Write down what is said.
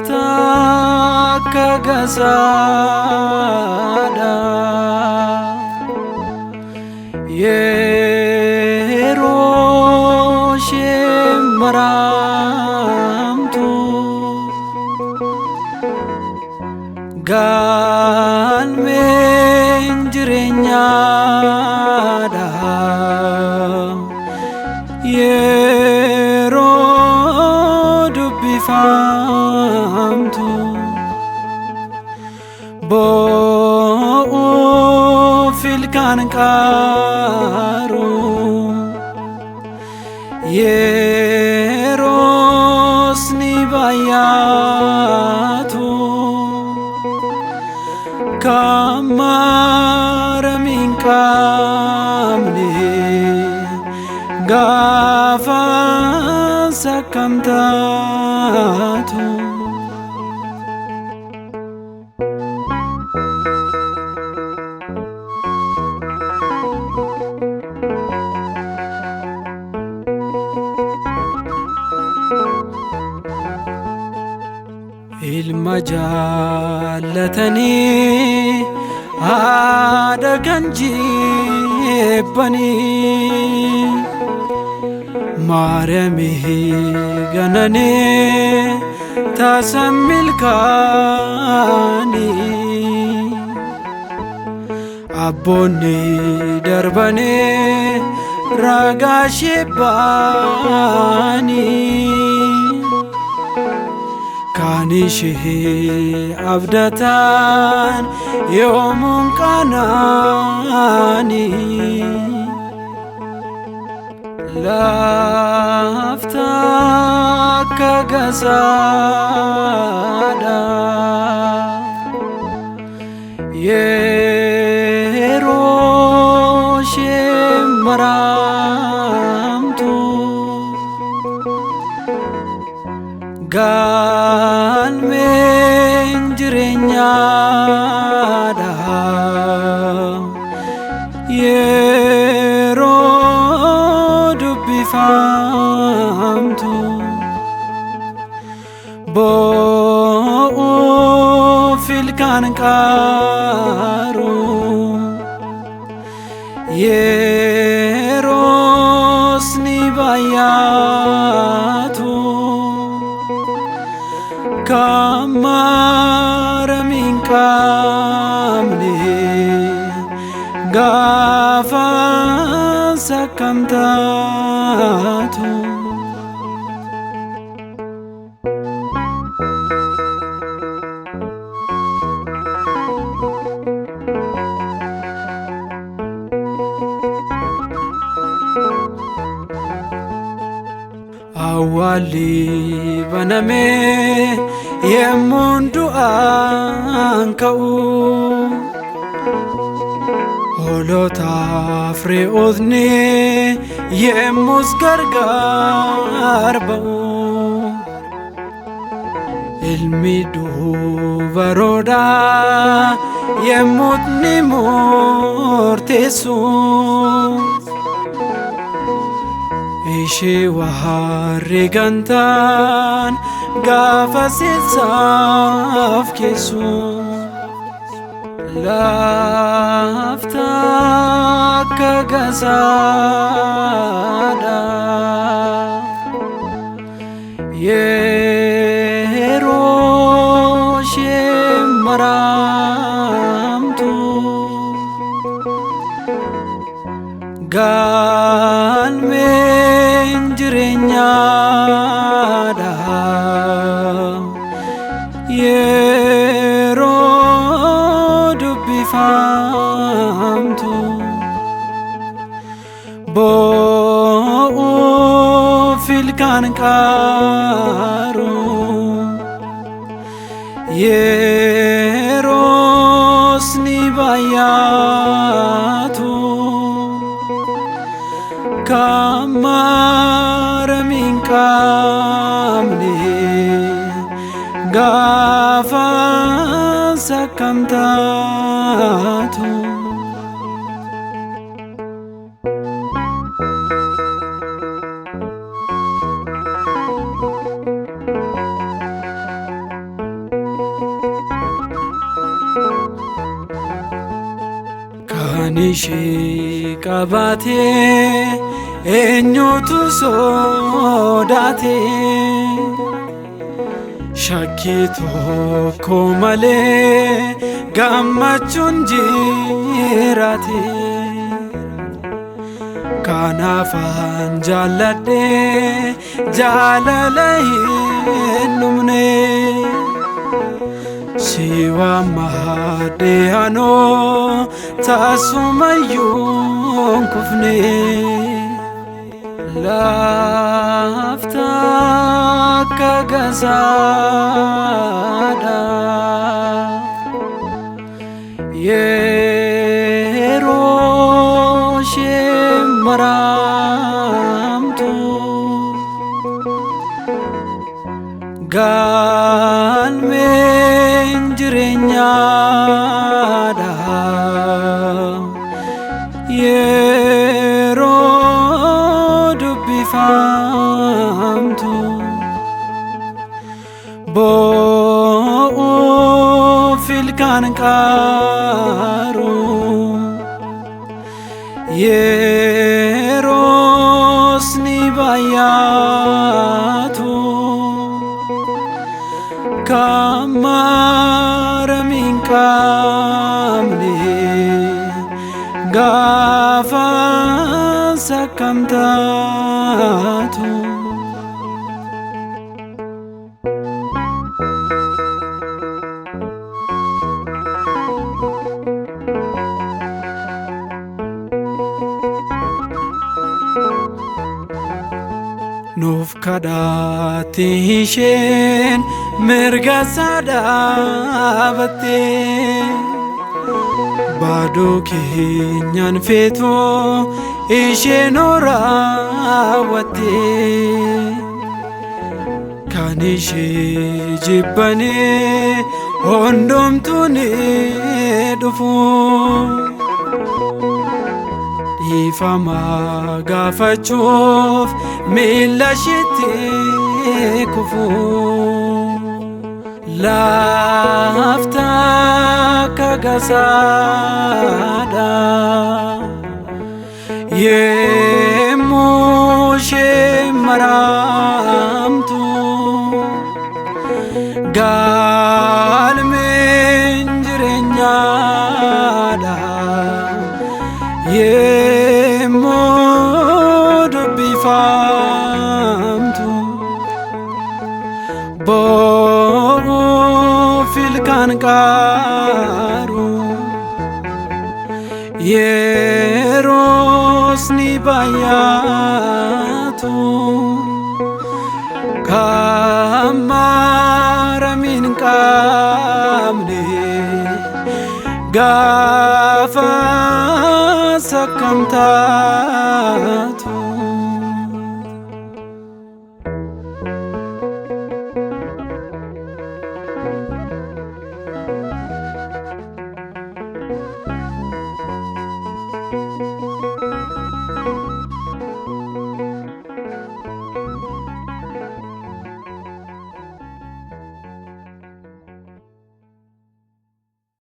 لافتك كجسادا يروشم مرامتو قال من جرينيا فهمتو بو في الكانكارو يروسني باياتو كمار من كامني غافا سكمتاتو المجالتني هذا كنجيبني مارمي غنني تسمي الكاني أبوني دربني رغا شباني كانيشه أبدتان يوم كاناني لافتك كجسادا يروشم مرامتو قال من جرينيا فهمتو بو في الكانكارو يروسني باياتو كمار من كامني غافا سكمتاتو أولي بنمي يموندو أنكو هولوتا فري أذني يموس غرغر بو الميدو برودا يموتني مورتسو إيشي وهاري غنتان غافا سيصاف كيسو لافتك كجسادا يروشم مرامتو قال من جرينيا فهمتو بو في الكانكارو يروسني baay'atu kammaaramin qabne gaafa sakkamtaatu. Kan ishee qabaate eenyutu sodaate shakkii tokko malee gammachuun jiraate. Kanaafan jaalladhe jaalala hin dhumne si waammadhe anoo taasumayyuu hin kufne. Laafta akka gazaadha yeroo ishee maramtu galmeen jireenyaadha yeroo dubbifamtu boo'uuf ilkaan qaaru yeroos ni baay'atu kammaaramin qabne gaafa sakkamtaatu. Nuuf kadhaatti isheen mirga isaa dhaabatte baaduu keenyan feetu isheen raawwatte. Kan ishee jibbane hundumtuu ni dhufu dhiifama gaafachuuf miilla isheetti kufu. Laafta akka gazaadha yemmuu ishee maramtu galmeen jireenyaadha yemmuu dubbifamtu boo'uuf ilkaan qaaru yeroos ni baay'atu kammaaramin qabne gaafa sakkamtaatu.